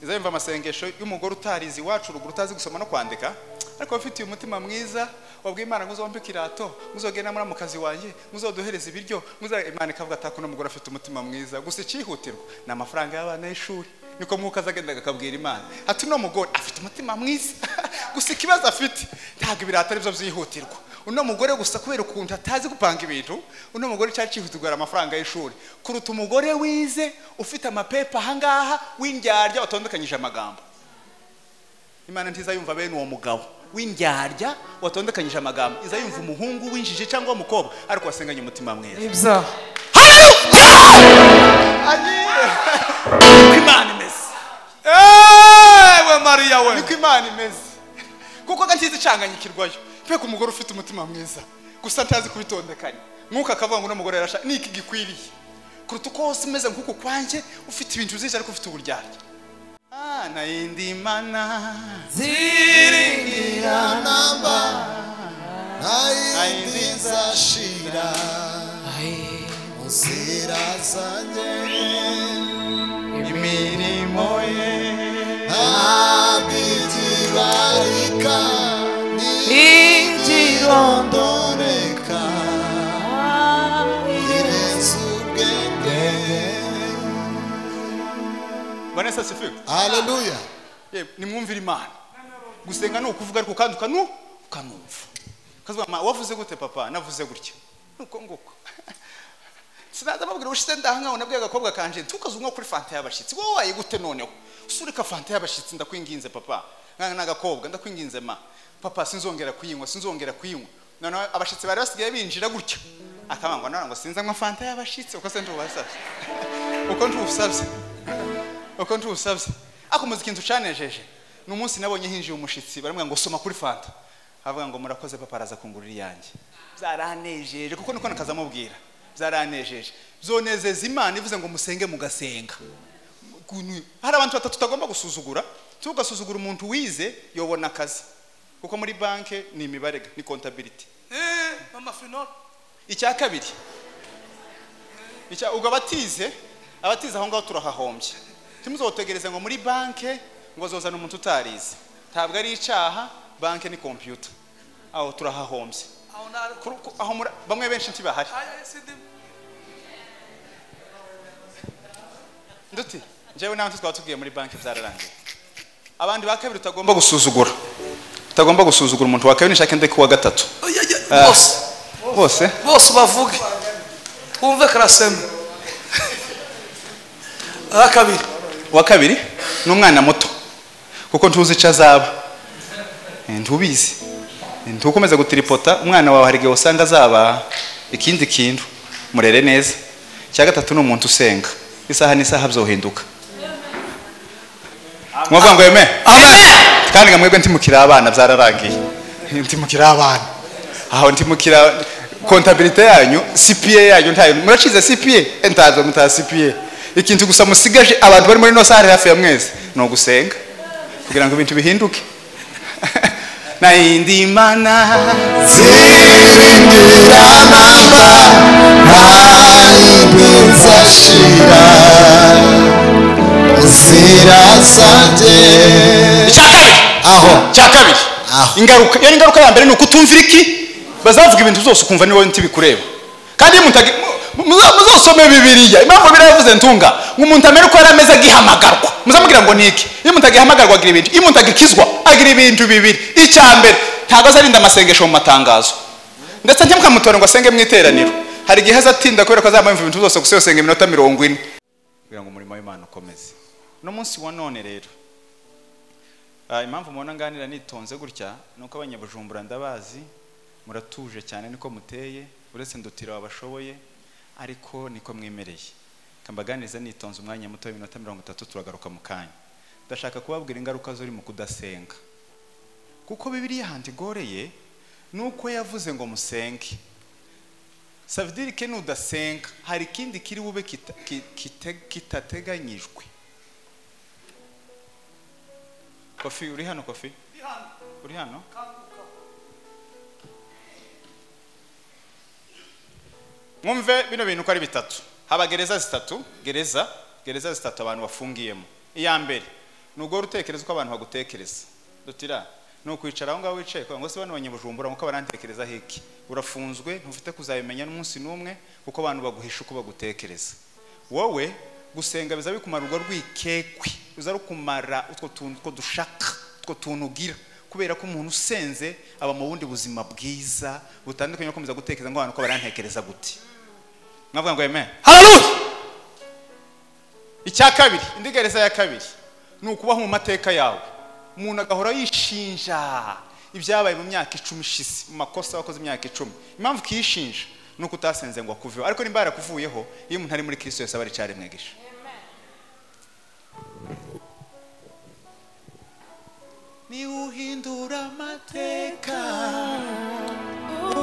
izayumva amasengesho y'umugore utarizi wacu ruguru utazi gusoma no kwandika ariko bafitiye umutima mwiza wabwiye Imana ngo uzombe kirato muzogenda muri mu kazi wanjye muzoduhereza ibiryo Imana ikavuga atako no mugore afite umutima mwiza gusa icihutirwa na amafaranga y'abana y'ishuri niko mwuka azagenda akabwira Imana ati no mugore afite umutima mwiza gusa ikibazo afite ntabwo ibirata ari byo byihutirwa uno mugore gusa kubera ukuntu atazi gupanga ibintu uno mugore cyari cihutirwa amafaranga y'ishuri kuruta umugore wize ufite amapepa hangaha w'indyarya watondekanyije amagambo Imana ntizayumva bene uwo mugabo w'indyarya watondekanyije amagambo izayumva umuhungu w'injiji cyangwa umukobwa ariko wasenganye umutima mwiza ibza Imana imeze we Maria we niko Imana imeze kuko gantize canganyikirwayo peka umugore ufite umutima mwiza gusa ntazi kubitondekanya mwuka akavuga ngo n'umugore yarasha niki gikwiriye kuruta uko hose umeze nk'uko kwanje ufite ibintu byinshi ariko ufite uburyarya na indi mana ziringira namba na indi zashira muzira zanje imirimo ye abijibarika nijirondoreka irezubwenge. Vanessa sifiwe. Haleluya. Nimwumvira Imana gusenga no kuvuga ariko kandi ukanumva kazuba wavuze gute papa navuze gutya nuko nguko sinaza babwira ushite ndahanga unabwiye agakobwa kanje tukazumwa kuri fanta y'abashitsi wowe waye gute noneho usurika fanta y'abashitsi ndakwinginze papa n'agakobwa ndakwinginze ma papa sinzongera kuyinywa none abashitsi bari basigaye binjira gutya akabangwa ngo sinzanywa fanta y'abashitsi uko se ndubasabye uko ndubasabye ako muziki ntucanejeje n'umunsi nabonye hinjiye umushitsi baramwe ngo soma kuri fanta avuga ngo murakoze papa araza kungurira yanjye byaranejeje kuko niko nakazamubwira byaranejeje zonezeza Imana ivuze ngo musenge mugasenga hari abantu batatu tutagomba gusuzugura tugasuzugura umuntu wize yobona akazi kuko muri banke ni imibarega ni contability mama final icya kabiri ubwo abatize aho ngaho turahahombye timuzotegereza ngo muri banke ngo zozana umuntu utarize ntabwo ari icaha banke ni computer aho turahahombye aho bamwe benshi ntibahari nduti njyewe n'abandi twatugiye muri banke byararangiye abandi ba kabiri utagomba gusuzugura umuntu wa kabiri nishaka ndeke wa gatatu bose bavuge twumve karasema wa kabiri n'umwana muto kuko ntuzi ico azaba ntubizi ntukomeza gutiripota umwana wawe harige usanga azaba ikindi kintu murere neza cya gatatu n'umuntu usenga isaha n'isaha byohinduka mwavuga ngo amen kandi ngamwebwe ntimukira abana byararangiye ntimukira abana aho ntimukira contabilité yanyu CPA yanyu ntayo muracize CPA entazo muta CPA ikintu gusa musigaje abantu bari muri no sare hafi ya mwese no gusenga kugira ngo ibintu bihinduke na indi mana ziringira namba nzashira zirazanje cyakabiri ingaruka ya mbere nuko utumvira iki bazavuga ibintu byose ukumva ni wowe ntibikureba kandi muzosome Bibiliya impamvu biravuze ntunga nk'umuntu amera uko yarameze agihamagarwa muzamubwira ngo niki iyo umuntu agihamagarwa agira ibintu iyo umuntu agikizwa agira ibintu bibiri icya mbere ntabwo azarinda amasengesho mu matangazo ndetse ntimukamutore ngo asenge mu iteraniro hari igihe azatinda kubera ko azamwumva ibintu byose gusa yosenga iminota 40 kugira ngo umurimo w'Imana ukomeze no munsi wa none rero impamvu mubona nganira nitonze gutya nuko abanyabujumbura ndabazi muratuje cyane niko muteye uretse ndutira abashoboye ariko niko mwemereye kambaganiza nitonze umwanya muto w'iminota 30 turagaruka mu kanya ndashaka kubabwira ingaruka zori mu kudasenga kuko Bibiliya handigoreye nuko yavuze ngo musenge savidiri ke nudasenga hari kindi kiri bube kitateganyijwe Kofi uri hano Kofi uri hano mwumve bino bintu ko ari bitatu haba gereza zitatu abantu bafungiyemo iya mbere nugo rutekereza uko abantu bagutekereza dutira no kwicara aho ngaho wicaye ngo se bano banyabujumbura muko barantekereza hiki urafunzwe ntufite kuzabimenya n'umunsi n'umwe kuko abantu baguhisha uko bagutekereza wowe gusenga biza bikumara urwo rwikekwe uza rukumara utwo tuntu two dushaka utwo tuntu ugira kubera ko umuntu usenze aba mu bundi buzima bwiza butandukanye no komeza gutekereza ngo abantu ko barantekereza gute mwavuga ngo amen haleluya. icya kabiri indigereza ya kabiri ni ukubaho mu mateka yawe umuntu agahora yishinja ibyabaye mu myaka 10 ishize mu makosa wakoze imyaka 10 impamvu kiyishinja nuko utasenze ngo akuveho ariko nimba yarakuvuyeho iyo umuntu ari muri Kristo Yesu abari cyari mwegisha ni uhindura amateka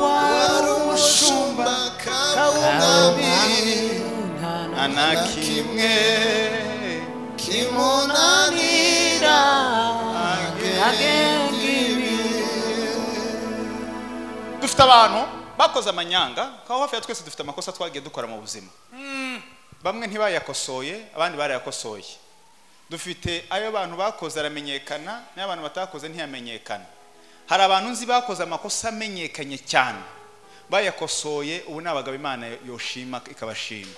wari umushumba kawunami anakimwe kimunanira dufite abantu bakoze amanyanga kaho hafi ya twese dufite amakosa twagiye dukora mu buzima bamwe ntibayakosoye abandi barayakosoye dufite ayo abantu bakoze aramenyekana n'abantu batakoze ntiyamenyekana hari abantu nzi bakoze amakosa amenyekanye cyane bayakosoye ubu nabagabo Imana yoshima ikabashima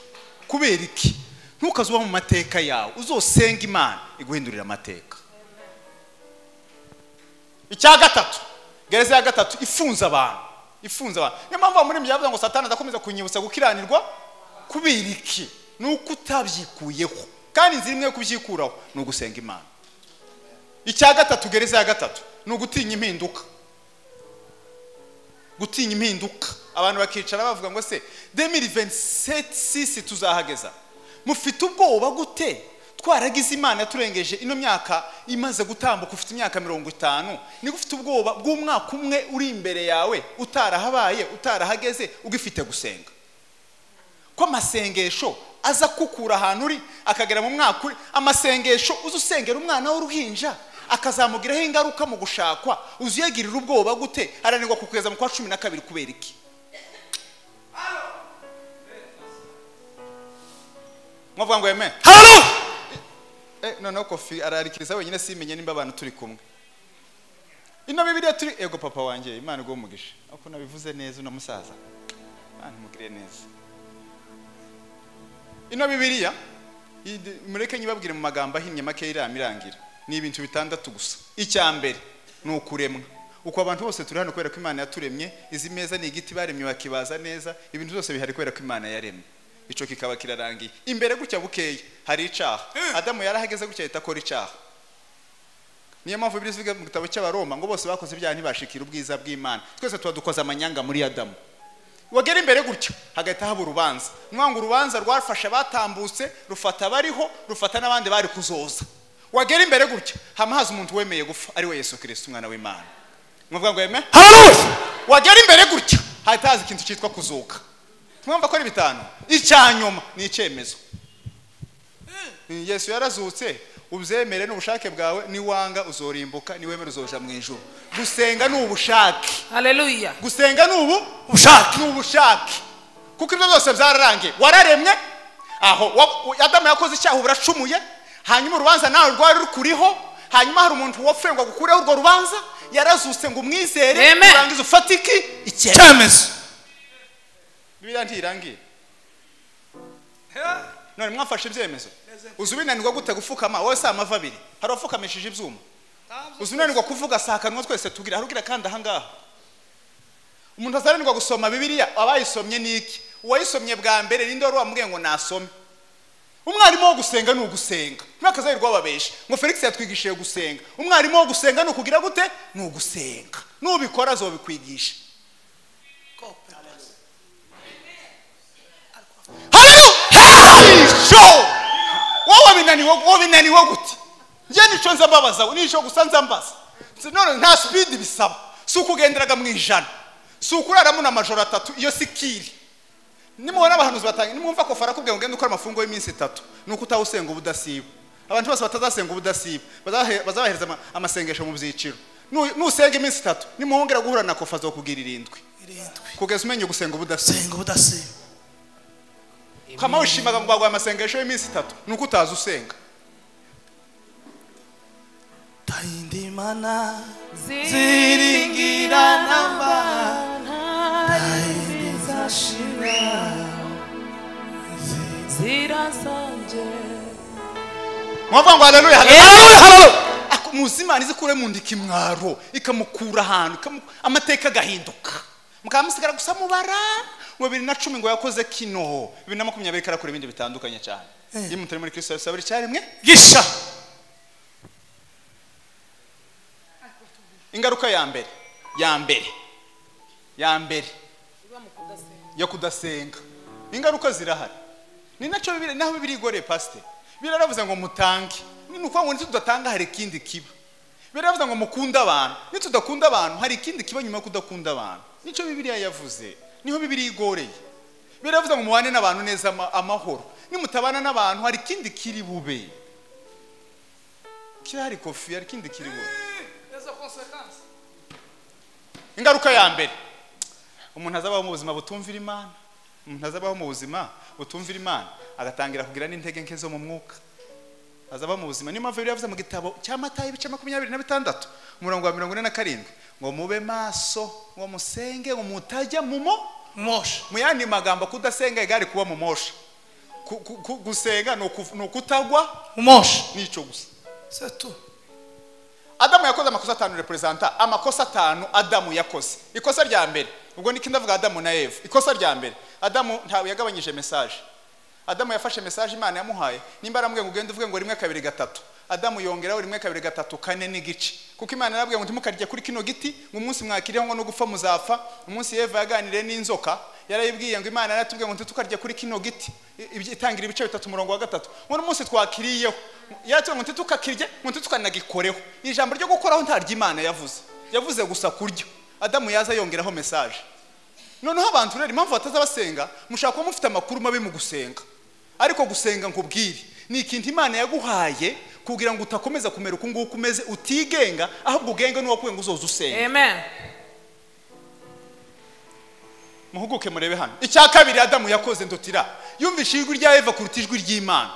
kubera iki ntukazuba mu mateka yawe uzosenga Imana iguhindurira amateka icya gatatu gereza ya gatatu ifunza abantu niyo mpamvu muri mbyavuga ngo Satani adakomeza kunyibutsa gukiranirwa kubera iki nuko utabyikuyeho kandi inzira imwe yo kubyikuraho ni ugusenga Imana icya gatatu gereza ya gatatu ni ugutinya impinduka abantu bakicara bavuga ngo se 2027 tuzahageza mufite ubwoba gute twaragize Imana turengeje ino myaka imaze gutambuka ufite imyaka 50 ni gufite ubwoba bw'umwaka umwe uri imbere yawe utarahabaye utarahageze ugifite gusenga ko amasengesho aza kukura ahantu uri akagera mu mwaka uri amasengesho uzusengera umwana w'uruhinja akazamugiraho ingaruka mu gushakwa uzuyegirira ubwoba gute aranirwa kukugeza mu kwa 12 kubera iki mwavuga ngo amen haleluya. noneho Kofi ararikiriza wenyine simenye nimba abantu turi kumwe ino Bibiliya turi ego papa wanjye Imana go mugisha uko nabivuze neza una musaza Imana mugire neza ino Bibiliya mureke nyibabwire mu magambo ahinnye make irarangira ni ibintu bitandatu gusa icya mbere ni ukuremwa uko abantu bose turi hano kubera ko Imana yaturemye izi meza ni igiti baremye bakibaza neza ibintu byose bihari kubera ko Imana yaremye ico kikaba kirarangiye imbere gutya bukeye hari icaha Adamu yarahageze gutya itakora icaha niyo mpamvu Bibiliya ivuga mu gitabo cy'Abaroma ngo bose bakoze ibyaha ntibashikira ubwiza bw'Imana twese tuba dukoze amanyanga muri Adamu wagera imbere gutya hagahita haba urubanza mwanga urubanza rwafasha batambutse rufata bariho rufata n'abandi bari kuzoza wagera imbere gutya hamahaza umuntu wemeye gufa ari we Yesu Kristo umwana w'Imana mwavuga ngo amen haleluya. wagera imbere gutya hahita haza ikintu cyitwa kuzuka mwumva ko ari bitanu icyanyuma ni icyemezo Yesu yarazutse ubyemere n'ubushake bwawe ni wanga uzorimbuka ni wemere uzoja mu ijuru gusenga ni ubushake haleluya. gusenga ni ubushake kuko ibyo byose byararangiye wararemye aho Adamu yakoze icyaha buracumuye hanyuma urubanza nawe rwari rukuriho hanyuma hari umuntu wafengwa gukureho urwo rubanza yarazutse ngo umwizere urangiza ufatiki icyemezo Bibiliya ntirangiye none mwafashe ibyemezo uzubinanirwa gute gufukama wowe saa amava abiri hari wafukamishije ibyuma uzunanirwa kuvuga sakanwa twese tugira harugira kandi ahangaha umuntu azanirwa gusoma Bibiliya abayisomye niki uwayisomye bwa mbere ninde wari wamubwiye ngo nasome umwarimu wo gusenga ni ugusenga mwakazayirwa babesha ngo Felix yatwigishije gusenga umwarimu wo gusenga ni ukugira gute ni ugusenga nubikora azobikwigisha wabinaniwe gute njye nico nzababaza nico gusa nzambaza none nta speed bisaba si ukugenderaga mu ijana si ukuraramo n'amajoro 3 iyo sikiri nimubona abahanuzi batangiye nimwumva ko fara kubwira ngo ngende ukora amafungo y'iminsi 3 nuko utawusenga ubudasiba abantu bose batazasenga ubudasiba bazabahereza amasengesho mu byiciro nusenga iminsi 3 nimuhongera guhura na kofa zo kugira 7 kugeza umenye gusenga ubudasiba kama ushimaga ngo bagwa amasengesho y'iminsi 3 nuko utaza usenga indi mana ziringira namba indi zashira zirasanje. mwavuga ngo haleluya haleluya. Muzima nizikure mu ndiki mwaro ikamukura ahantu amateka gahinduka mukamusigara gusa mubara ngo 2010 ngo yakoze kino 2020 karakora ibindi bitandukanye cyane. Iyo mutari muri Kristo sabiri cyarimwe gisha. Ingaruka ya mbere yo kudasenga, ingaruka zirahari. Ni nacyo bibiri naho bibiri igore pastor biraravuze ngo mutange. Nuko ngo nitudatanga hari ikindi kiba. Biravuze ngo mukunda abantu. Nitudakunda abantu hari ikindi kiba nyuma yo kudakunda abantu. Nico Bibiliya yavuze. Niho Bibiliya igoreye. Biravuze ngo mubane n'abantu neza amahoro. Nimutabana n'abantu hari ikindi kiri bube. Kirari kofi hari ikindi kiri bube. Ingaruka ya mbere. Umuntu azabaho mu buzima butumvira Imana. Umuntu azabaho mu buzima butumvira Imana agatangira kugira n'intege nke zo mu mwuka. Azaba mu buzima niyo mpamvu yavuze mu gitabo cya Matayo ibice 26 umurongo wa 47 ngo mube maso ngo musenge ngo mutajya mu mosha. Mu yandi magambo kudasenga igari kuba mu mosha. Gusenga no kutagwa mu mosha. Nico gusa. C'est tout. Adamu yakoze amakosa 5 representa amakosa 5 Adamu yakoze. Ikosa rya mbere ubwo niki ndavuga Adamu na Eva. Ikosa rya mbere Adamu ntawe yagabanyije message. Adamu yafashe message Imana yamuhaye nimba aramubwiye ngo ugende uvuge ngo 1 2 3. Adamu yongeraho 1 2 3 4 n'igice kuko Imana yarabwiye ngo ntimukarye kuri kino giti ngo umunsi mwakiriyeho ngo no gupfa muzafa. Umunsi Eva yaganiriye n'inzoka yarayibwiye ngo Imana yaratubwiye ngo ntitukarye kuri kino giti itangira ibice 3 umurongo wa 3 ngo umunsi twakiriyeho yaratubwiye ngo ntitukakirye ngo ntitukanagikoreho. Ijambo ryo gukoraho ntaryo Imana yavuze gusa kuryo. Adamu yaza yongeraho message. Noneho abantu rero impamvu batazabasenga mushaka ko mufite amakuru mabi mu gusenga. Ariko gusenga nkubwire ni ikintu Imana yaguhaye kugira ngo utakomeza kumera uko nguko umeze utigenga ahubwo ugenge nuwo kuye ngo uzoza usenga. Amen. Muhuguke murebe hano. Icya kabiri Adamu yakoze ndotira yumvishe ijwi rya Eva kuruta ijwi ry'Imana.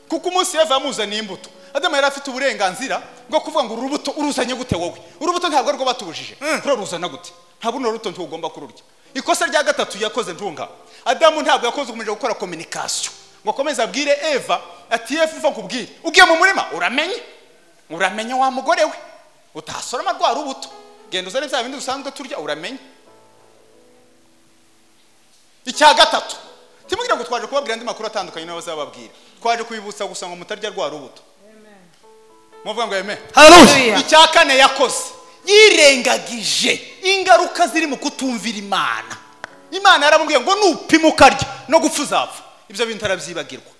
Kuko umunsi Eva yamuzaniye imbuto Adamu yari afite uburenganzira bwo kuvuga ngo urubuto uruzanye gute wowe. Urubuto ntabwo arwo batubujije. Kuro ruzana gute? Ntabwo urubuto ntugomba kururya. Ikosa rya gatatu yakoze ntunga. Adamu ntabwo yakoze ukomeje gukora communication. Ngo komeza abwire Eva ati Eva uva kubwira ugiye mu murima uramenye wa mugore we utasoroma rwa rubuto genda uzane bya bindi usanzwe turya uramenye. Icya gatatu timubwira ngo twaje kubabwira andi makuru atandukanye n'abazababwira twaje kubibutsa gusa ngo mutarya rwa rubuto. Muvuga ngo amen. Haleluya. Icya kane yakoze yirengagije ingaruka ziri mu kutumvira Imana. Imana yaramubwiye ngo nupima ukarya no gupfa uzapfa. Ibyo bintu arabyibagirwa.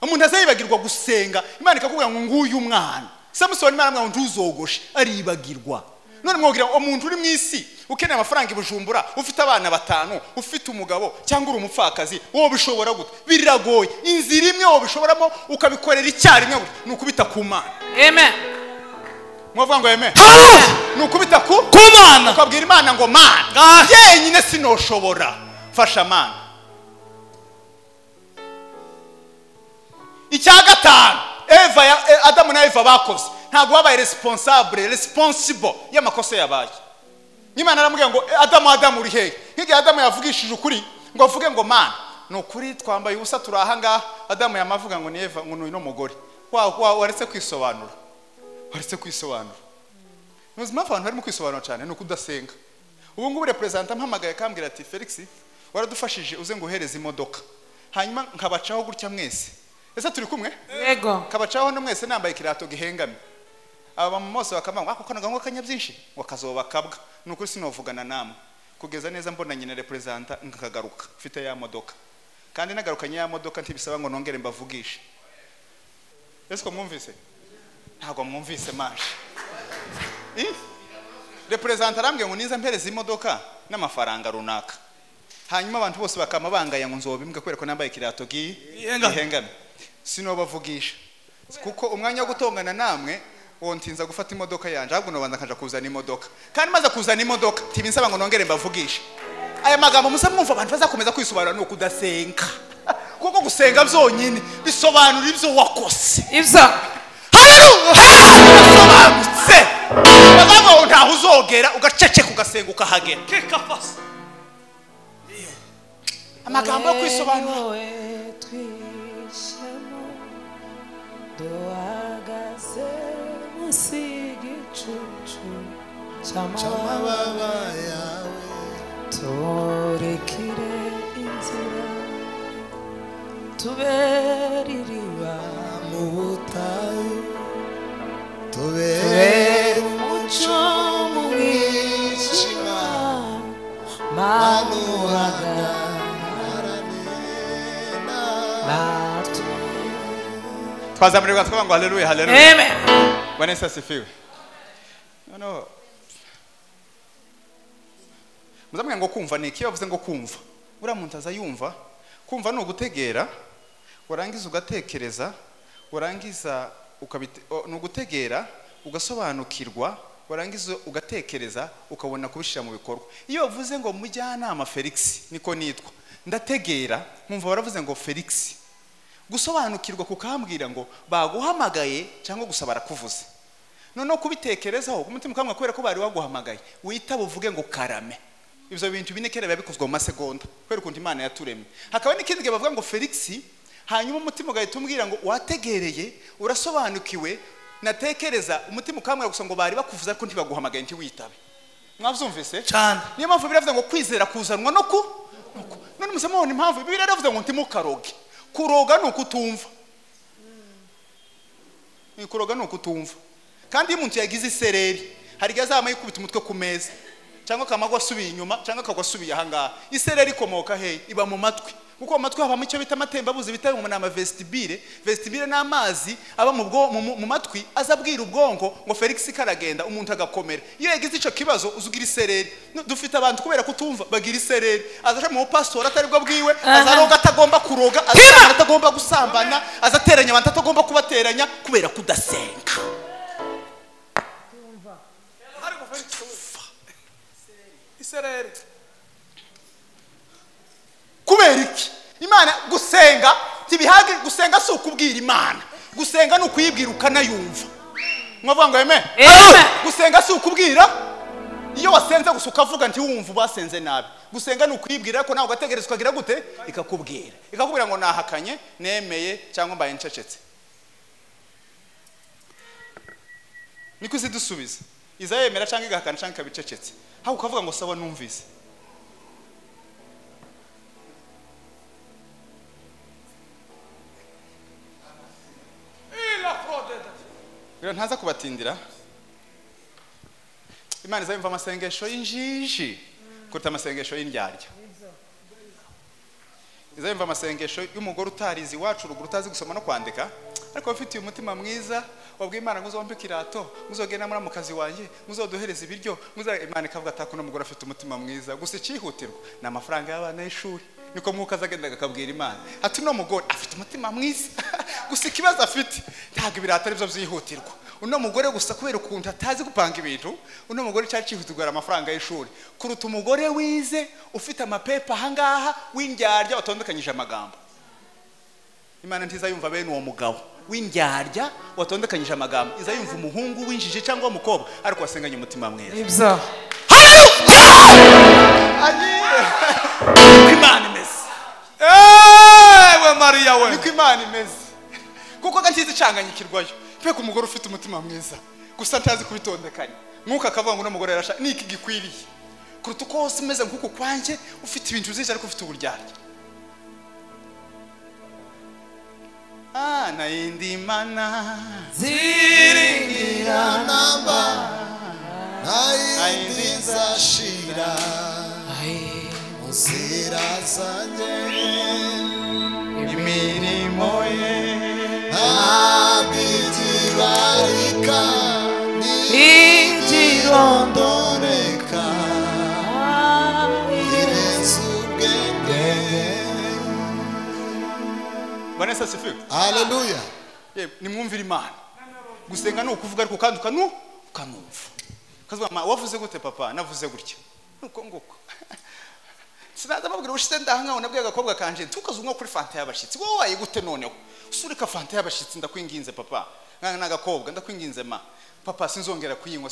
Umuntu azayibagirwa gusenga Imana ikakubwira ngo nguyu umwana. Samson Imana amwe ntuzogoshe aribagirwa. None mwogira umuntu uri mu isi ukeneye amafaranga ibujumbura ufite abana 5 ufite umugabo cyangwa uri umupfakazi wowe bishobora gute? Biragoye. Inzira imwe wowe bishoboramo ukabikorera icyarimwe nukubita ku Mana. Amen. Mwavuga ngo amen. Nukubita ku Mana. Ukabwira Imana ngo Mana yenyine sinoshobora fasha Mana. Icya gatanu Adamu na Eva bakoze ntabwo babaye responsible y'amakosa yabaye. Imana aramubwira ngo Adamu uri hehe? Nk'igihe Adamu yavugishije ukuri ngo avuge ngo Mana no kuri twambaye ubusa turahanga. Adamu yamavuga ngo ni Eva ngo no mugore waretse kwisobanura. Nuzima abantu harimo kwisobanura cyane no kudasenga. Ubu ngubu representa mpamagaye kambwira ati Felix waradufashije uze ngo uhereze imodoka hanyuma nkabacaho gutya mwese. Ese turi kumwe? Yego. Kabacaho no mwese nambaye kirato gihengame. Aba mose bakamanga ako kanaga kanya byinshi wakazoba kabwa. Nuko sinovugana namwe. Kugeza neza mbona nyine representa nkagaruka mfite ya modoka. Kandi nagarukanye ya modoka ntibisaba ngo nongere mbavugishe. Ese ko mwumvise? Ntago mwumvise maje. Representa arambye ngo niza mpereza imodoka n'amafaranga runaka. Hanyuma abantu bose bakama bangaya ngo nzobimbwa kwereko nambaye kirato gihengame. Sinobavugisha kuko umwanya wo gutongana namwe wontinza gufata imodoka yanje ahubwo no banza kaja kuzana imodoka kandi maze kuzana imodoka tibinsaba ngo nongere mbavugisha. Aya magambo musa mwumva abantu bazakomeza kwisobanura no kudasenga kuko gusenga byonyine bisobanura ibyo wakose. Ibyo haleluya bisobanutse ntaho uzogera ugaceceka ugasenga ukahagera kekapasa amagambo yo kwisobanura twishemo duhagaze munsi y'igicucu cy'amababa yawe turekire inzira tubere iriba mu butayu tubere umuco mu mwijima manuhagarane natwe twazamurirwa twavuga ngo haleluya haleluya amen Bwana Yesu asifiwe no muzamwe ngo kumva ni iki bavuze ngo kumva uriya muntu azayumva kumva ni ugutegera warangiza ugatekereza warangiza ni ugutegera ugasobanukirwa warangiza ugatekereza ukabona kubishira mu bikorwa iyo bavuze ngo mujyanama Felix niko nitwa ndategera nkumva baravuze ngo Felix gusobanukirwa kukambwira ngo baguhamagaye cyangwa gusa barakuvuze none kubitekerezaho umutima ukamwe kubera ko bari waguhamagaye wita buvuge ngo karame ibyo bintu binekera bikozwe mu masegonda kubera ukuntu Imana yaturemye hakaba n'ikindi gihe bavuga ngo Felix hanyuma umutima ugahita umbwira ngo wategereye urasobanukiwe natekereza umutima ukamwe gusa ngo bari bakuvuza ariko ntibaguhamagaye ntiwitabe mwavyumvise cyane niyo mpamvu biravuze ngo kwizera kuzanwa no ku none musamone impamvu Bibiliya iravuze ngo ntimukaroge kuroga ni ukutumva ni kuroga ni ukutumva kandi iyo umuntu yagize isereri hari igihe azama yikubita umutwe ku meza cyangwa kamagwa asubiye inyuma cyangwa akagwa asubiye ahangaha isereri ikomoka he iba mu matwi kuko mu matwi habamo icyo bita amatembabuzi bita mu nama vestibule n'amazi aba mu matwi azabwira ubwonko ngo Felix karagenda umuntu agakomera iyo yagize ico kibazo uzugira isereri dufite abantu kubera kutumva bagira isereri azaje mu pastor atari bwo bwiwe azaroga atagomba kuroga atagomba gusambana azateranya abantu atagomba kubateranya kubera kudasenga isereri kubera iki Imana gusenga tibihage gusenga si ukubwira Imana gusenga ni ukuyibwira ukanayumva mwavuga ngo amen gusenga si ukubwira iyo wasenze gusa ukavuga nti wumva basenze nabi gusenga ni ukuyibwira ko nawe ugategereza ukagira gute ikakubwira ngo nahakanye nemeye cyangwa mbaye ncecetse niko dusubiza izayemera cyangwa igahakana cyangwa ikabicecetse haho ukavuga ngo sawa numvise ntaza kubatindira Imana izayumva amasengesho y'injiji kuruta amasengesho y'indyarya izayumva amasengesho y'umugore utarizi wacu uruguru utazi gusoma no kwandika ariko bafitiye umutima mwiza wabwiye Imana ngo uzombe kirato uzogenda muri mu kazi wanjye uzoduhereza ibiryo Imana ikavuga atako no mugore afite umutima mwiza gusa icihutirwa na amafaranga y'abana y'ishuri niko mwuka azagenda akabwira Imana ati no mugore afite umutima mwiza gusa ikibazo afite ntago ibirata ari byo byihutirwa uno mugore gusa kubera ukuntu atazi gupanga ibintu uno mugore cyari cihutirwa amafaranga y'ishuri kuruta umugore wize ufite amapepa hangaha w'indyarya watondekanyije amagambo Imana ntizayumva bene uwo mugabo w'indyarya watondekanyije amagambo izayumva umuhungu w'injiji cyangwa umukobwa ariko wasenganye umutima mwiza ibyo Imana imeze we Maria we niko Imana imeze kuko gantizi canganyikirwayo peka umugore ufite umutima mwiza gusa ntazi kubitondekanya mwuka akavuga ngo n'umugore yarasha niki gikwiriye kuruta uko hose umeze nk'uko kwanje ufite ibintu byinshi ariko ufite uburyarya na indi mana ziringira namba na indi zashira uzira zanjye imirimo ye abigibarika nigirondoreka irenze ubwenge. Bwana Yesu asifiwe. Haleluya. Nimwumvira Imana gusenga no kuvuga ariko kandi ukanumva kazuba wavuze gute papa navuze gutya nuko nguko sinaza babwira ushite ndahanga nabwiye agakobwa kanje tukazumwa kuri fanta y'abashitsi wowe waye gute noneho usurika fanta y'abashitsi ndakwinginze papa nkana nagakobwa ndakwinginze ma papa sinzongera kuyinywa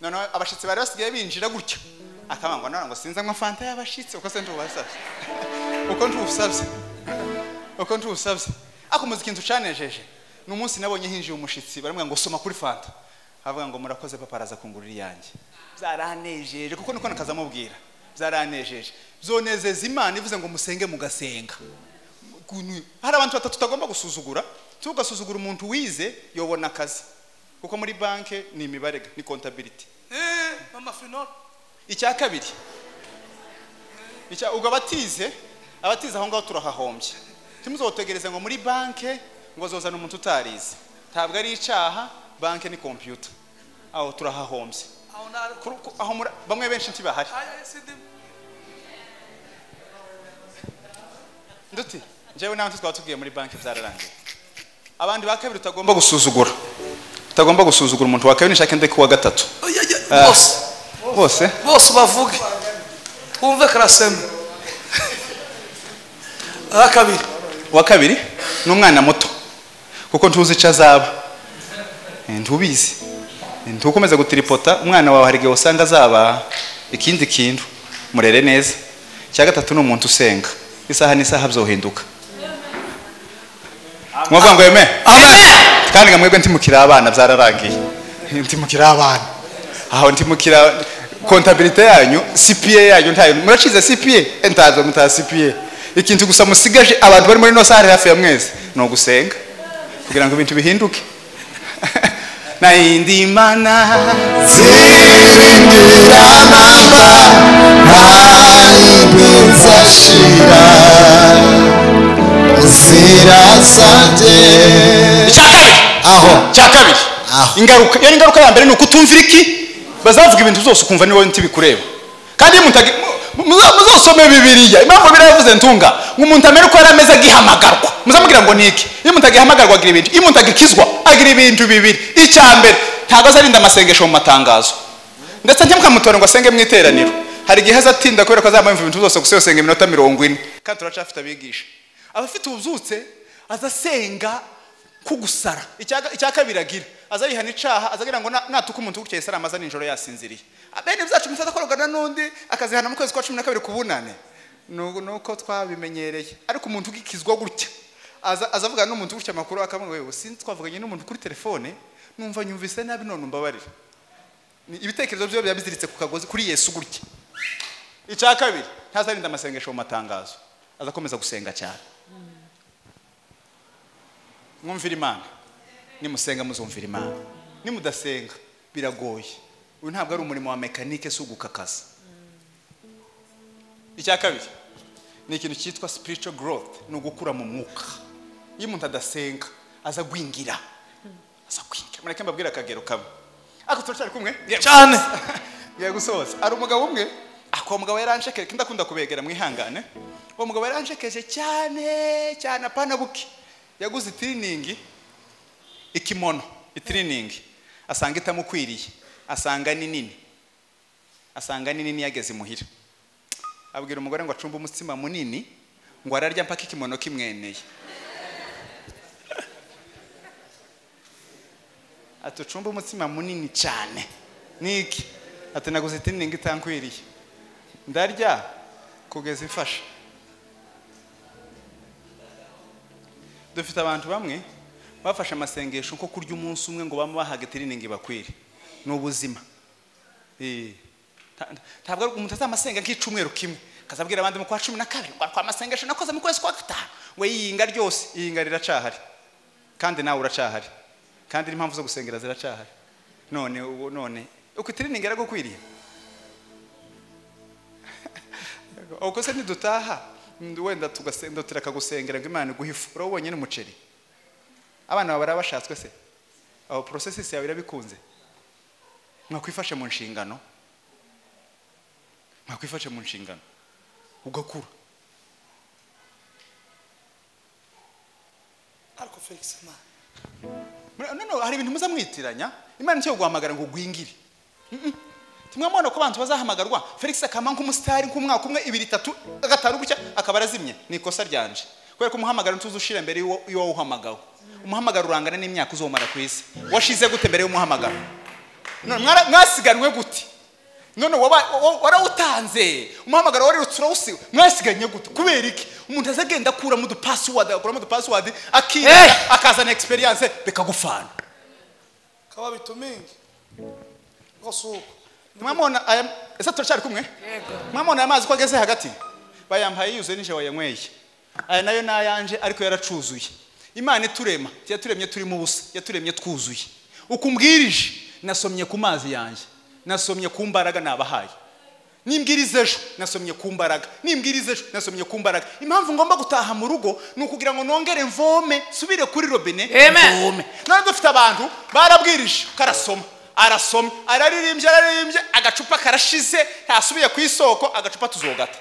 none abashitsi bari basigaye binjira gutya akabangwa none ngo sinza nka fanta y'abashitsi uko se ndubasabye uko ndubusabye ako muziki ntucanejeje n'umunsi nabonye hinjiye umushitsi baramwe ngo soma kuri fanta avuga ngo murakoze papa araza kungurira yanjye byaranejeje kuko niko nakazamubwira byaranejeje zonezeza Imana ivuze ngo musenge mugasenga hari abantu batatu tutagomba gusuzugura tugasuzugura umuntu wize yobona akazi kuko muri banke ni imibarega ni contability mama finol icya kabiri ubwo abatize aho ngaho turahahombye timuzotegereza ngo muri banke ngo zozana umuntu utarize ntabwo ari icaha banke ni computer aho turahahombye aho bamwe benshi ntibahari nduti njyewe nawe twaba tugiye muri banke byararangiye abandi ba kabiri utagomba gusuzugura umuntu wa kabiri nishaka ndeke wa gatatu bose bavuge wumve karaseme wa kabiri n'umwana muto kuko ntuzi ico azaba ntubizi ntukomeza gutiripota umwana wawe hari gihe usanga azaba ikindi kintu murere neza cya gatatu n'umuntu usenga isaha n'isaha byohinduka mwavuga ngo amen kandi ngamwebwe ntimukira abana byararangiye ntimukira abana aho ntimukira contabilité yanyu CPA yanyu ntayo muracize CPA entazo muta CPA ikintu gusa musigaje abantu bari muri no sare hafi ya mwese no gusenga kugira ngo ibintu bihinduke na indi mana zirindira mama haibeza shira zirasanje cyakabiri ingaruka ya mbere nuko utumvira iki bazavuga ibintu byose ukumva ni wowe ntibikureba kandi muzosome Bibiliya impamvu biravuze ntunga nk'umuntu amera uko yarameze agihamagarwa muzamubwira ngo niki iyo umuntu agihamagarwa agira ibintu iyo umuntu agikizwa agira ibintu bibiri icya mbere ntabwo azarinda amasengesho mu matangazo ndetse ntimukamutore ngo asenge mu iteraniro hari igihe azatinda kubera ko azamwumva ibintu byose gusa yosenga iminota 40 kandi turacafite abigisha abafite ububyutse azasenga kugusara icya kabiri agira azayihana icaha azagira ngo natuka umuntu gutya Yesu aramaza ninjoro yasinziriye abene byacu mutaza korogana nundi akazihana mu kwezi kwa 12 kubunane nuko twabimenyereye ariko umuntu ugikizwa gutya azavuga n'umuntu gutya makuru akavuga wewe sinzi twavuganye n'umuntu kuri telefone numva nyumvise nabi none mbabarira ibitekerezo byo byabiziritse ku kagozi kuri Yesu gutya icya kabiri ntazarinda amasengesho mu matangazo azakomeza gusenga cyane mwumvira Imana nimusenga muzumvira Imana nimudasenga biragoye uyu ntabwo ari umurimo wa mekanike sugukakaza icya kabiri ni ikintu cyitwa spiritual growth no gukura mu mwuka iyo umuntu adasenga azagwingira mureke mbabwira akagero kamwe ako turacari kumwe cyane ngiye gusoza ari umugabo umwe ako mugabo yaranshekeke ndakunda kubegera mwihangane uwo mugabo yaranshekeke cyane apana buki yaguze training ikimono training asanga itamukwiriye asanga ni nini yageze muhira abwira umugore ngo acumba umutsima munini ngo ararya mpaka ikimono kimweneye atucumba umutsima munini cyane niki atanaguze training itankwiriye ndarya kugeza ifasha dufite abantu bamwe bafashe amasengesho nko kurya umunsi umwe ngo bamwe bahage training bakwire n'ubuzima ntabwo umuntu azamasenga nk'icumweru kimwe kazabwira abandi mu kwa 12 ngo kwa masengesho nakoze mu kwezi kwa 5 ngo yinga ryose yinga riracahari kandi nawe uracahari kandi impamvu zo gusengera ziracahari none uko training yaragukwiriye uko se nidutaha wenda tugasendotera kagusengera ngo Imana iguhifu urabonye n'umuceri abana baba barabashatswe se aho processes yawe irabikunze mwakwifashe mu nshingano ugakura ariko Felix no hari ibintu muzamwitiranya Imana cyo guhamagara ngo gwingire timwamona ko abantu bazahamagarwa Felix akama nk'umusitari nk'umwaka umwe 2-3 agatara gucya akabarazimye ni ikosa ryanje kubera ko umuhamagara ntuzo ushira mbere y'uwo uhamagawe umuhamagara urangana n'imyaka uzomara ku isi washize gute mbere y'umuhamagara none mwasiganwe gute none warawutanze umuhamagaro wari urawusiwe mwasiganye gute kubera iki umuntu azagenda akura mu password akira akazana experience bekagufana kaba bitumingi gosuko mwamona aya ese turashari kumwe yego mwamona amazi ko ageze hagati bayampaye yuzuye nije wayanyweye aya nayo nayanje ariko yaracuzuye Imana iturema yaturemye turi mu busa yaturemye twuzuye ukumbwirije nasomye ku mazi yanje nasomye ku mbaraga nabahaye nimbwirize ejo nasomye ku mbaraga nimbwirize ejo nasomye ku mbaraga impamvu ngomba gutaha mu rugo nukugira ngo nongere mvome subire kuri robine mvome none dufite abantu barabwirije karasoma arasoma araririmbye agacupa karashize ntasubiye ku isoko agacupa tuzogata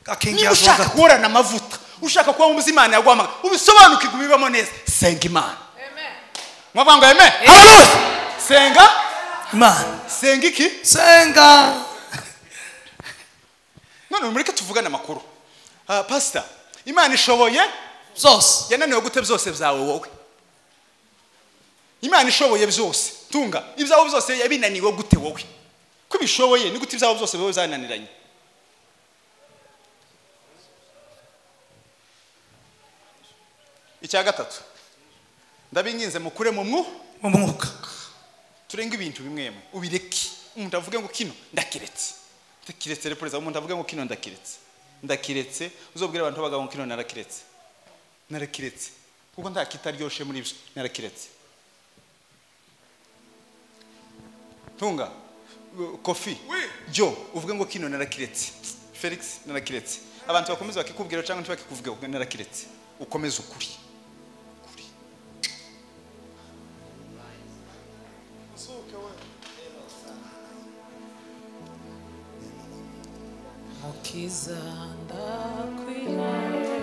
akingi ushaka kurana amavuta ushaka kuba umuzimana yagwamaga ubisobanukirwa ubibamo neza senga Imana amen mwavuga amen haleluya senga Imana senga iki senga none mureke tuvugana amakuru pastor Imana ishoboye zose yananiwe gute byose byawe wowe Imana ishoboye byose tunga ibyawe byose yabinaniwe gute wowe ko bishoboye ni gute ibyawe byose wowe zananiranye icya gatatu ndabinginze mukure mu mwuka turenga ibintu bimwe ubireki umuntu avuge ngo kino ndakiretse repreza umuntu avuge ngo kino ndakiretse uzobwira abantu baga ngo kino narakiretse kuko ndakitaryoshe muri ibyo narakiretse tunga Kofi jo uvuge ngo kino narakiretse Felix narakiretse abantu bakomeza bakikubwira cyangwa ntibakikuvuge ngo narakiretse ukomeze ukuri Mukiza ndakwihaye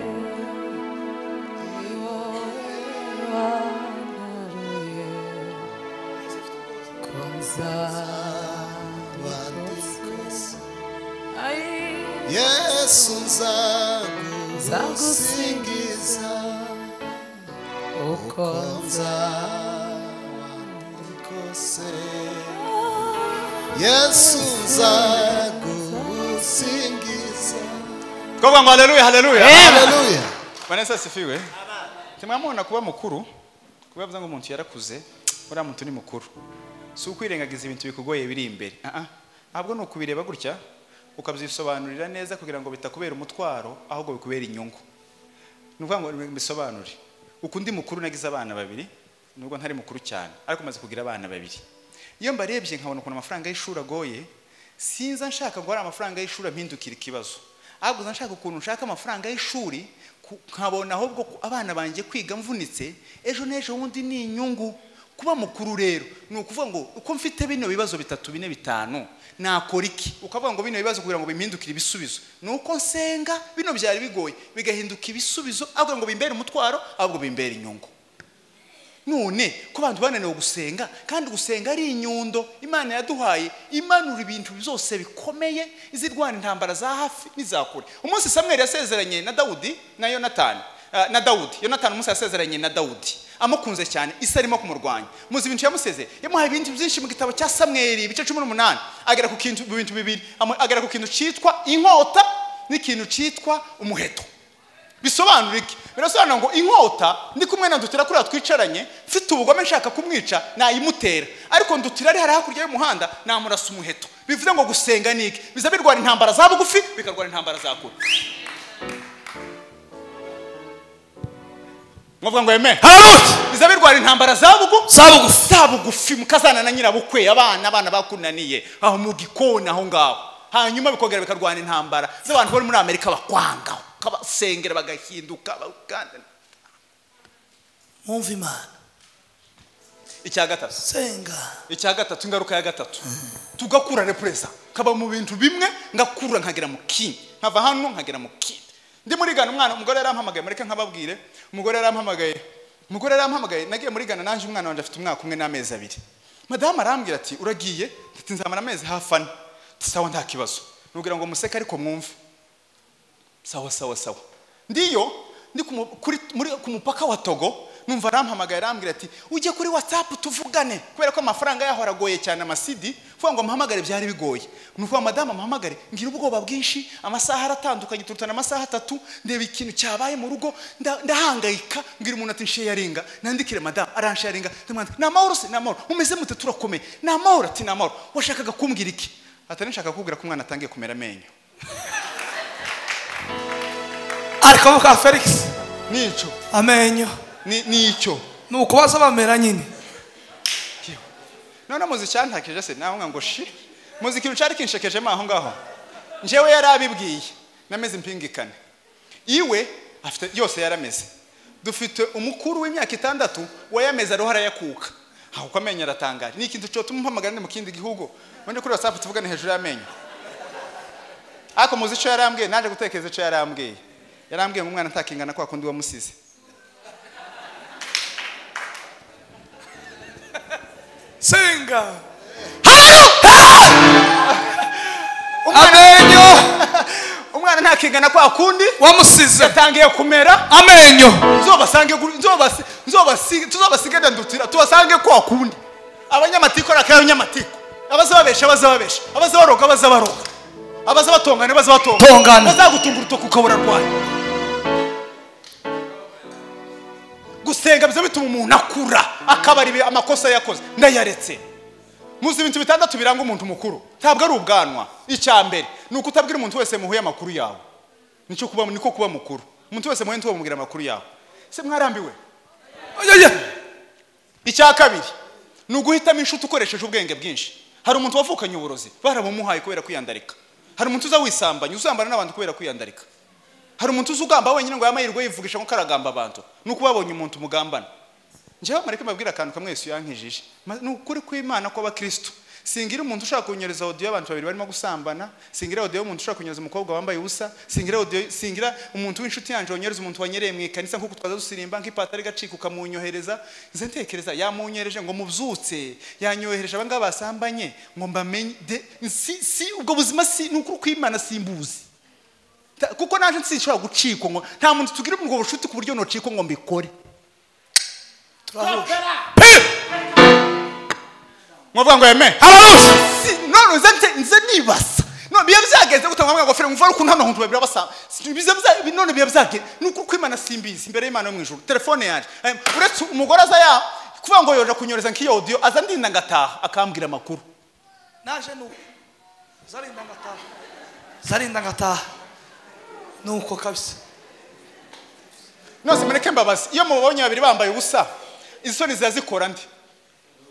wanaruye konza Yesu nzagusingiza ukonza wandikose Yesu nzagusingiza Kwa ngo haleluya haleluya haleluya Vanessa sifiwe timwamona kuba mukuru kubavuza ngo umuntu yarakuze uri muntu ni mukuru si ukwirengagiza ibintu bikugoye biri imbere ahubwo no kubireba gutya ukabyisobanurira neza kugira ngo bitakubera umutwaro ahubwo bikubera inyungu nuvuga ngo bisobanure ukundi mukuru nagize abana babiri nubwo ntari mukuru cyane ariko maze kugira abana babiri iyo mbarebye nkabona ukuntu amafaranga y'ishuri agoye sinza nshaka ngo ari amafaranga y'ishuri ampindukira ikibazo ahubwo nshaka ukuntu nshaka amafaranga y'ishuri nkabona ahubwo abana banjye kwiga mvunitse ejo n'ejo wundi ni inyungu kuba mukuru rero ni ukuvuga ngo uko mfite bino bibazo 3 4 5 nakora iki ukavuga ngo bino bibazo kugira ngo bimpindukire ibisubizo nuko nsenga bino byari bigoye bigahinduka ibisubizo ahubwo ngo bimbere umutwaro ahubwo bimbere inyungu none ko bantu bananiwe gusenga kandi gusenga ari inyundo Imana yaduhaye imanura ibintu byose bikomeye izirwana intambara za hafi nizakure umunsi Samuel yasezeranye na Dawudi na Yonatani na Dawudi Yonatani umunsi yasezeranye na Dawudi amukunze cyane Isa arimo kumurwanya muzi ibintu yamuseze yamuhaye ibintu byinshi mu gitabo cya Samuel ibice 18 agera ku kintu ibintu bibiri agera ku kintu cyitwa inkota n'ikintu cyitwa umuheto bisobanura iki birasobanura ngo inkota ndi kumwe na ndutira kuri atwicaranye mfite ubugome nshaka kumwica nayimutera ariko ndutira ari hari hakurya y'umuhanda namurasa umuheto bivuze ngo gusenga niki bizabirwara intambara za bugufi bikarwara intambara za kure Mwavuga ngo amen haleluya bizabirwara intambara za bugufi mukazana na nyirabukwe abana bakunaniye aho mu gikoni aho ngaho hanyuma bikogera bikarwana intambara z'abantu bari muri Amerika bakwangaho kabasengera bagahinduka baganda mwumva Imana icya gatatu senga icya gatatu ingaruka ya gatatu tugakura represa kaba mu bintu bimwe ngakura nkagera mu kindi nkava hano nkagera mu kindi ndi muri Ghana umwana umugore yarampamagaye mareka nkababwire umugore yarampamagaye nagiye muri Ghana nanje umwana wanje afite umwaka umwe n'amezi 2 madame arambwira ati uragiye ati nzamara amezi hafana sawa nta kibazo nugira ngo museka ariko mwumve sawa ndiyo ndi ku mupaka wa Togo numva arampamagaye arambwira ati ujye kuri WhatsApp tuvugane kubera ko amafaranga yaho aragoye cyane amasidi kuvuga ngo mpamagare byari bigoye nuko madame ampamagare ngira ubwoba bwinshi amasaha aratandukanye turutana amasaha 3 ndeba ikintu cyabaye mu rugo ndahangayika ngira umuntu ati nsharinga nandikire madame aransharinga ndamwandika na mahoro se na mahoro umeze mute turakomeye na mahoro ati na mahoro washakaga kumbwira iki atari nshaka kubwira ko umwana atangiye kumera amenyo ariko ka Felix nico amenyo nico nuko baza bamera nyine none muzi cyantakije se naho ngo shi muzi ikintu cyari kinshekeje aho ngaho njewe yarabibwiye nameze impingikane iwe afite yose yarameze dufite umukuru w'imyaka 6 wayameze arohara yakuka aho kwamenya aratangaje ni ikintu cyo tumuhamagara mu kindi gihugu wende kuri WhatsApp tuvugane hejuru y'amenyo ako muzi cyo yarambwiye naje gutekereza cyo yarambwiye ngo umwana ntakingana kwa kundi wamusize senga amenyo umwana ntakingana kwa kundi wamusize yatangiye kumera amenyo tuzobasigada ndutira tubasange kwa kundi abanyamatiko rakayo nyamatiko abazababesha abazabaroga abazabatongana bazagutungura utoka ukabura rwaye gusenga bizo bituma umuntu akura akabari amakosa yakoze ndayaretse muzi ibintu bitandatu biranga umuntu mukuru ntabwo ari ubwanwa icyambere nuko utabwira umuntu wese muhuye amakuru yawe niko kuba mukuru umuntu wese muhuye ntubamubwira amakuru yawe se mwarambiwe icya kabiri nuguhitamo inshuti ukoresheje ubwenge bwinshi hari umuntu wavukanye uburozi barabumuhaye kubera kwiyandarika hari umuntu uza wisambanya usambana n'abantu kubera kwiyandarika hari umuntu uzugamba wenyine ngo yamayirwe yivugisha ngo karagamba abantu nuko babonye umuntu mugambana njewe mareke mabwira akantu kamwe Yesu yankijije nukuri kw'Imana ko abakristo singira umuntu ushaka kunyereza audio y'abantu babiri barimo gusambana singira audio y'umuntu ushaka kunyereza umukobwa wambaye ubusa singira umuntu w'inshuti yanje wanyereza umuntu wanyereye mu ikanisa nkuko twaza dusirimba nk'ipatari gacika ukamunyohereza nze ntekereza yamunyereje ngo mubyutse yanyohereje abangaba basambanye ngo mbamenye si ubwo buzima si nukuri kw'Imana simbuzi kuko naje nsishobora gucikwa ngo nta muntu tugira ubwo bushuti ku buryo nocikwa ngo mbikore mwavuga ngo yeme none nze nibasa no biye byageze gutanga ngo fere mvara ukuntu hano huntu babira basa bize none biye byage nuko kw'Imana simbizi imbere y'Imana yo mwijuru telefone yaje uretse umugore aza ya kuvuga ngo yoje kunyoreza nk'iyo audio aza ndinda ngataha akambwira amakuru naje nuko zarinda ngataha nuko kabisa nose mureke mbabazi iyo mubonye babiri bambaye ubusa isoni zazikora ndi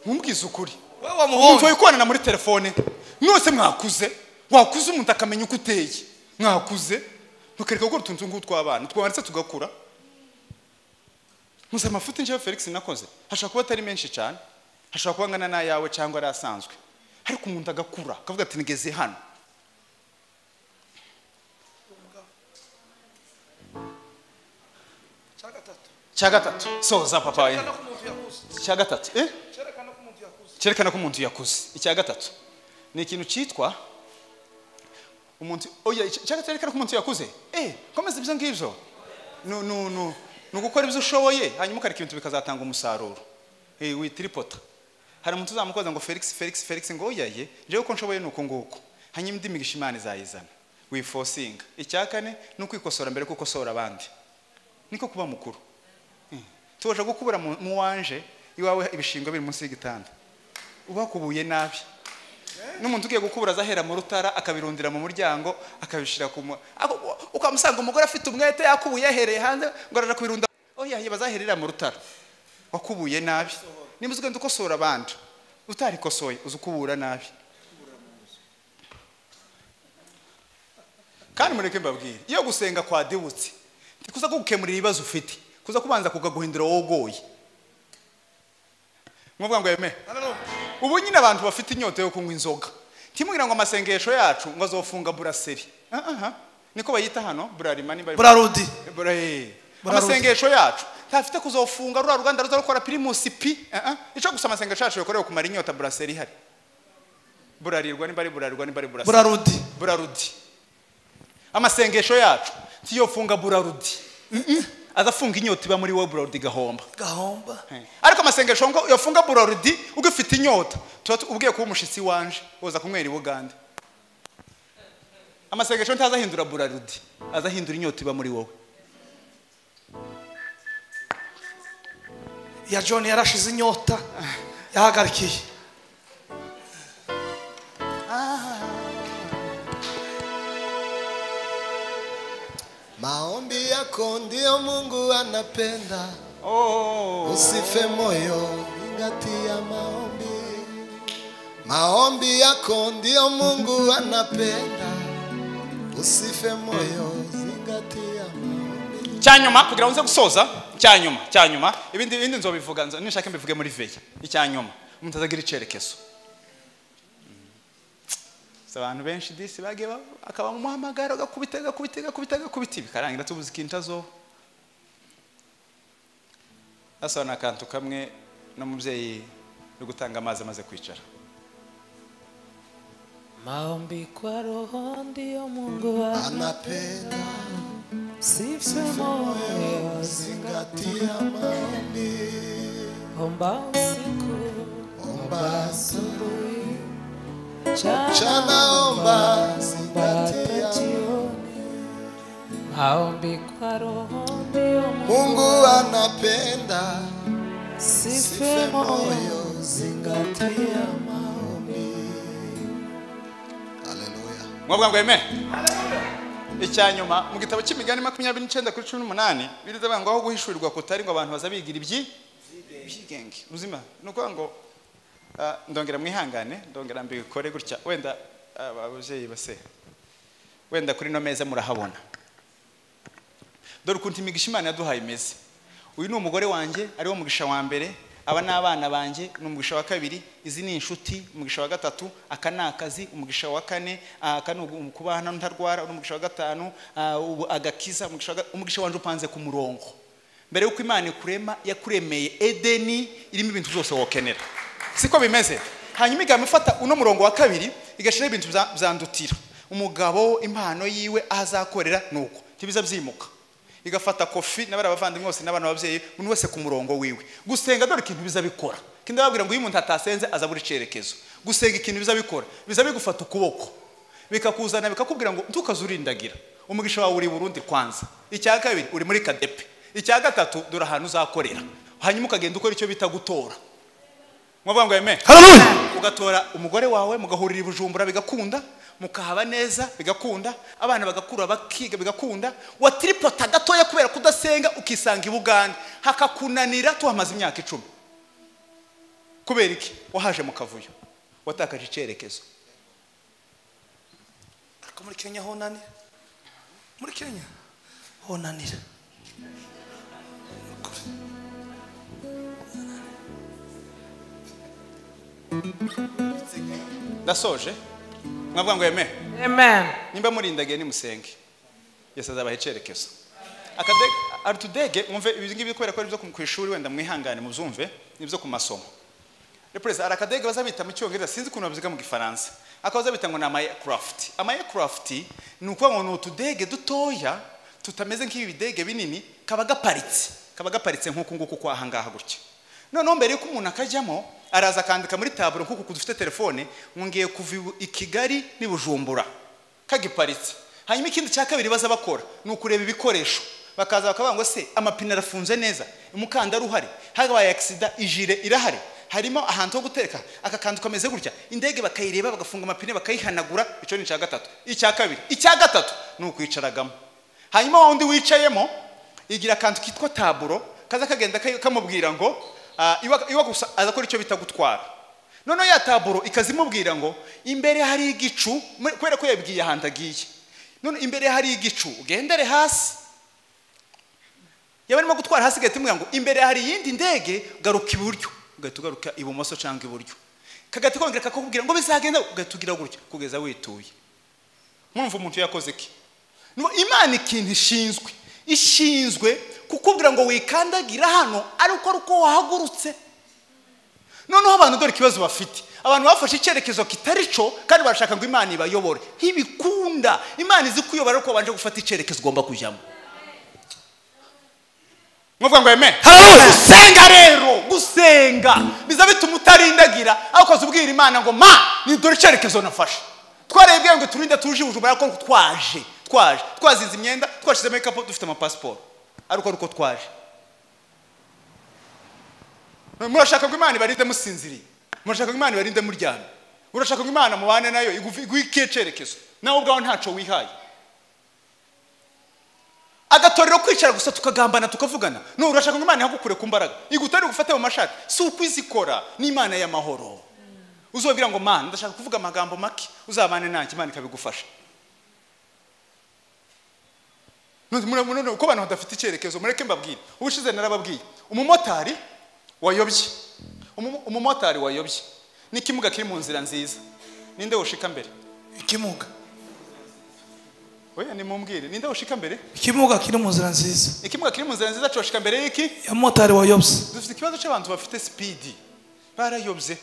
mumbwiza ukuri umuntu wikorana muri telefone nose mwakuze wakuze umuntu akamenya uko uteye mwakuze ntukereka gukora utuntu ngutw'abana twanditse tugakura muze amafuti nje Felix nakoze hashaka kuba atari menshi cyane hashaka kuba ngana nayawe cyangwa ari asanzwe ariko umuntu agakura akavuga ati nigeze hano Chagatatu soza papa we Chagatatu cyerekana ko umuntu yakuze icya gatatu ni ikintu cyitwa umuntu oya cyerekana ko umuntu yakuze komeza ibyo ngibyo no gukora ibyo ushoboye hanyuma ukareka ibintu bikazatanga umusaruro witripota hari umuntu uzamukoza ngo Felix ngo oyaye jewe ko nshoboye nuko nguko hanyuma indi migisha Imana izayizana wifosinga icya kane no kwikosora mbere kuko sora abandi niko kuba mukuru tubaje gukubura mu wanje iwawe ibishingo biri munsi y'igitanda ubakubuye nabi n'umuntu ugiye gukubura azahera mu rutara akabirundira mu muryango akabishira ku ukamusanga umugore afite umwete yakubuye yahereye hanze ngo araje kubirunda oya bazaherera mu rutara wakubuye nabi niba uzugenda ukosora abandi utarikosoye uzukubura nabi kandi mureke mbabwire iyo gusenga kwa dibutse kuza kugukemurira ibibazo ufite kuza kubanza kugaguhindura wogoye mwavuga ngo yeme ubu nyine abantu bafite inyota yo kunywa inzoga timubwira ngo amasengesho yacu ngo azofunga buraseri niko bayita hano burarimani bari burarudi amasengesho yacu tafite kuzofunga rura ruganda ruzakora primus pi ico gusa amasengesho yacu yokorewe kumara inyota buraseri hari burarirwa ni bari burarudi amasengesho yacu tiyofunga burarudi azafunga inyota iba muri wowe buraludi gahomba ariko amasengesho ngo yafunga buraludi ugifite inyota ubwiye kuba umushitsi wanje woza kunywera i Bugande amasengesho ntazahindura buraludi azahindura inyota iba muri wowe ya John yarashize inyota yahagarikiye Maombi yako ndio Mungu anapenda. Usife moyo, zingatia maombi. Maombi yako ndio Mungu anapenda. Usife moyo, zingatia maombi. Cyanyuma kugira ngo nze gusoza cyanyuma ibindi nzobivuga nishaka mbivuge muri veya icyanyuma umuntu azagira icerekezo abantu benshi disi bagiye akaba mu muhamagaro gakubita bikarangira tubuze ikintazo asana kantu kamwe no mubyeyi uri gutanga amazi amaze kwicara maombi kwa roho ndio Mungu anapenda sife moyo zingatia maombi omba usiku omba asubuhi chana omba zingatia maombi kwa roho ndio Mungu anapenda sife moyo zingatia maombi. Haleluya. mwabwa ngo amen icyanyuma mu gitabo cy'imigani 29:18 biriza ngo aho guhishurirwa kutari ngo abantu bazabigira ibyigenge uzima nuko ngo ndongera mwihangane ndongera mbikore gutya wenda ababyeyi base wenda kuri no meza murahabona dore ukuntu imigisha Imana yaduhaye imeze uyu ni umugore wanjye ari wo mugisha wa mbere aba n'abana banjye n'umugisha wa kabiri izi ni inshuti umugisha wa gatatu aka nakazi umugisha wa kane akanu kubana ntarwara n'umugisha wa gatanu agakiza umugisha wanje upanze ku murongo mbere yuko Imana ikurema yakuremeye Edeni irimo ibintu byose wokenera siko bimeze hanyuma igamifata uno murongo wa kabiri igashira ibintu byandutira umugabo impano yiwe azakorera nuko tibiza byimuka igafata kofi n'abari abavandimwe bose n'abana babyeyi umuntu wese ku murongo wiwe gusenga dore ikintu biza bikora kindi babwira ngo uyu muntu atasenze azabura icerekezo gusenga ikintu biza bikora biza bigufata ukuboko bikakuzana bikakubwira ngo ntukazurindagira umugisha wawe uri Burundi kwanza icya kabiri uri muri Kadepe icya gatatu dore ahantu uzakorera hanyuma ukagenda ukora icyo bita gutora mwavuga ngo amen haleluya ugatora umugore wawe mugahurira Bujumbura bigakunda mukahaba neza bigakunda abana bagakura bakiga bigakunda watripota gatoya kubera kudasenga ukisanga i Bugande hakakunanira tuhamaze imyaka 10 kubera iki wahaje mu kavuyo watakaje icerekezo muri Kenya honanira muri Kenya honanira ndasoje mwavuga ngo amen nimba murindagiye ni musenge Yesu azabaha icerekezo arutudege mwumve ibingibi kubera ko ari byo ku ishuri wenda mwihangane muzumve nibyo ku masomo represa arakadege bazabita mu cyongereza sinzi kuntu babivuga mu gifaransa akaza bita ngo na aircraft ni uko ngo n'utudege dutoya tutameze nk'ibi bidege binini kaba gaparitse nk'uko nguko kwa hangaha gutya noneho mbere yuko umuntu akajyamo araza akandika muri taburo nk'uko kudufite telefone ngiye kuva i Kigali ni Bujumbura kagiparitse hanyuma ikindi cya kabiri baza bakora ni ukureba ibikoresho bakaza bakavuga ngo se amapine arafunze neza umukandara uhari habaye accident ijire irahari harimo ahantu ho guteka akakantu kameze gutya indege bakayireba bagafunga amapine bakayihanagura icyo ni cya gatatu icya kabiri icya gatatu ni ukwicaragamo hanyuma wundi wicayemo igira akantu kitwa taburo kaza kagenda kamubwira ngo iwa gusa azakora icyo bita gutwara none ya taburo ikazimubwira ngo imbere hari igicu kubera ko yabwiye ahantu agiye none imbere hari igicu ugendere hasi yabarimo gutwara hasi gatimwe ngo imbere hari yindi ndege garuka iburyo ugatugaruka ibumoso cyangwa iburyo kagati kongera kakubwira ngo bizagenda ugatugira gutyo kugeza wituye mwumva umuntu yakoze iki Imana ikintu ishinzwe kukubwira ngo wikandagira hano ariko uko wahagurutse noneho abantu dore kibazo bafite abantu bafashe icyerekezo kitari cyo kandi barashaka ngo Imana ibayobore ntibikunda Imana izi kuyobora ariko banje gufata icyerekezo ugomba kujyamo mvuga ngo amen. Hallelujah. Gusenga rero, gusenga biza bituma utarindagira aho koze ubwira Imana ngo ma ni dore cyerekezo nafashe. Twarebwe ngo turinde tuje Bujumbura ko twazinze imyenda, twashize make up, dufite ama passport. Ariko twaje. Murashaka ngo Imana ibarinde musinziriye. Murashaka ngo Imana ibarinde muryamye. Urashaka ngo Imana mubane nayo iguhe cyerekezo. Nawe ubwawe ntaco wihaye. Agatorero kwicara gusa tukagambana tukavugana. No urashaka ngo Imana ihagukure ku mbaraga. Igutari gufata mu mashati. Si ukwizikora ni Imana y'amahoro. Uzobwira ngo Mana ndashaka kuvuga amagambo make uzabane nanjye Imana ikabigufasha. None uko abantu badafite icyerekezo mureke mbabwire. Ubushize narababwiye. Umumotari wayobye. N'ikimuga kiri mu nzira nziza. Ninde woshika mbere? Ikimuga. Oya nimumbwire ninde woshika mbere? Ikimuga kiri mu nzira nziza. Ikimuga kiri mu nzira nziza coshika mbere y'iki? Ya motari wayobye. Dufite ikibazo cy'abantu bafite speed. Barayobye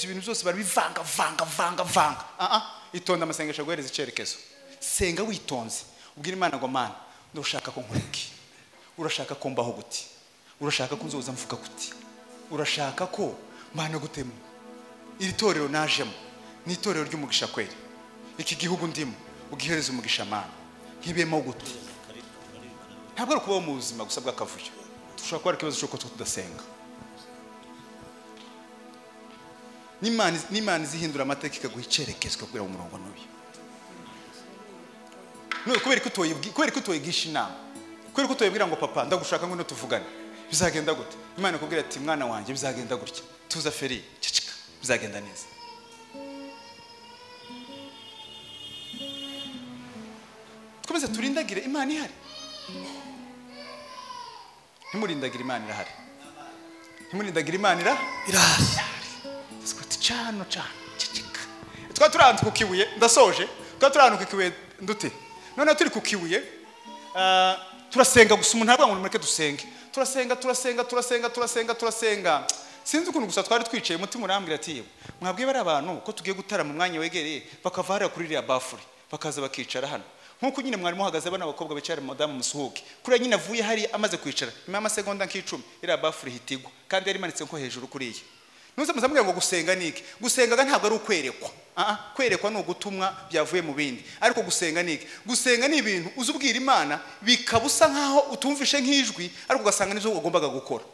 ibintu byose barabivanga. Itonda amasengesho guhereza icyerekezo. Senga witonze. Ubwira Imana ngo Mana ndushaka ko nkuriki. Urashaka ko mbaho guti. Urashaka ko nzoza mvuga guti. Urashaka ko Mana gutema. Iri torero najemo ni itorero ry'umugisha kweli. Iki gihugu ndimo ugihereza umugisha Mana. Nkibemo guti. Ntabwo ari kubaho mu buzima gusa bw'akavuyo. Dushaka ko ari ikibazo cyo tudasenga. N'Imana zihindura amateka ikaguha icyerekezo kugira ngo umurongo n'uyu. No kubera ko utoyigisha inama. Kubera ko utoyibwira ngo papa ndagushaka ngo tuvugane. Bizagenda gute? Imana kubwira ati mwana wanjye bizagenda gutya. Tuza feri cicika bizagenda neza. Twese turindagire Imana ihari. Ntimurindagire Imana irahari. Ntimurindagire Imana irahari. Cano cicika. Twa turantu kukibuye ndasoje. Twa turantu kukibuye ndute. None turi kukibuye turasenga gusa umuntu ntabwo ngo mureke dusenge. Turasenga. Sinzi ukuntu gusa twari twicaye umutima urambwira ati mwabwiye bari abantu ko tugiye gutara mu mwanya wegereye bakava hariya kuri iriya bafuri bakaza bakicara hano. Nkuko nyine mwari muhagaze bana abakobwa bicara madamu musuhuke. Kuri nyine avuye hari amaze kwicara. Nyuma y'amasegonda nk'icumi iriya bafuri hitigwa kandi yari manitse nko hejuru kuri iyi. Nuze muzambwira ngo gusenga niki? Gusenga ntabwo ari ukwerekwa. Kwerekwa no gutumwa byavuye mu bindi. Ariko gusenga niki? Gusenga ni ibintu uzubwira Imana bikabusa nkaho utumvishe nk'ijwi ariko ugasanga nivyo ugombaga gukora.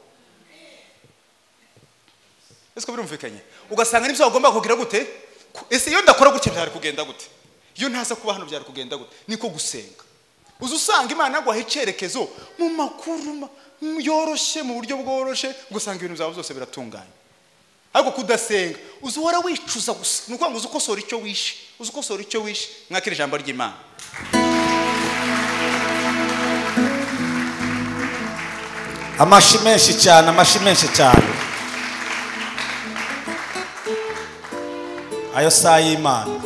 Ese ko birumvikanye? Ugasanga nivyo ugomba kugira gute? Ese iyo ndakora gutya byari kugenda gute? Iyo ntaza kuba hano byari kugenda gute? Niko gusenga. Uzusanga Imana yagwaha icyerekezo mu makuru yoroshye mu buryo bworoshe gusanga ibintu byawe byose biratunganye. Ariko kudasenga uzuhora wicuza gusa nuko ngo uzukosora icyo wishe mwakira ijambo ry'Imana. Amashi menshi cyane. Ayo saa y'Imana.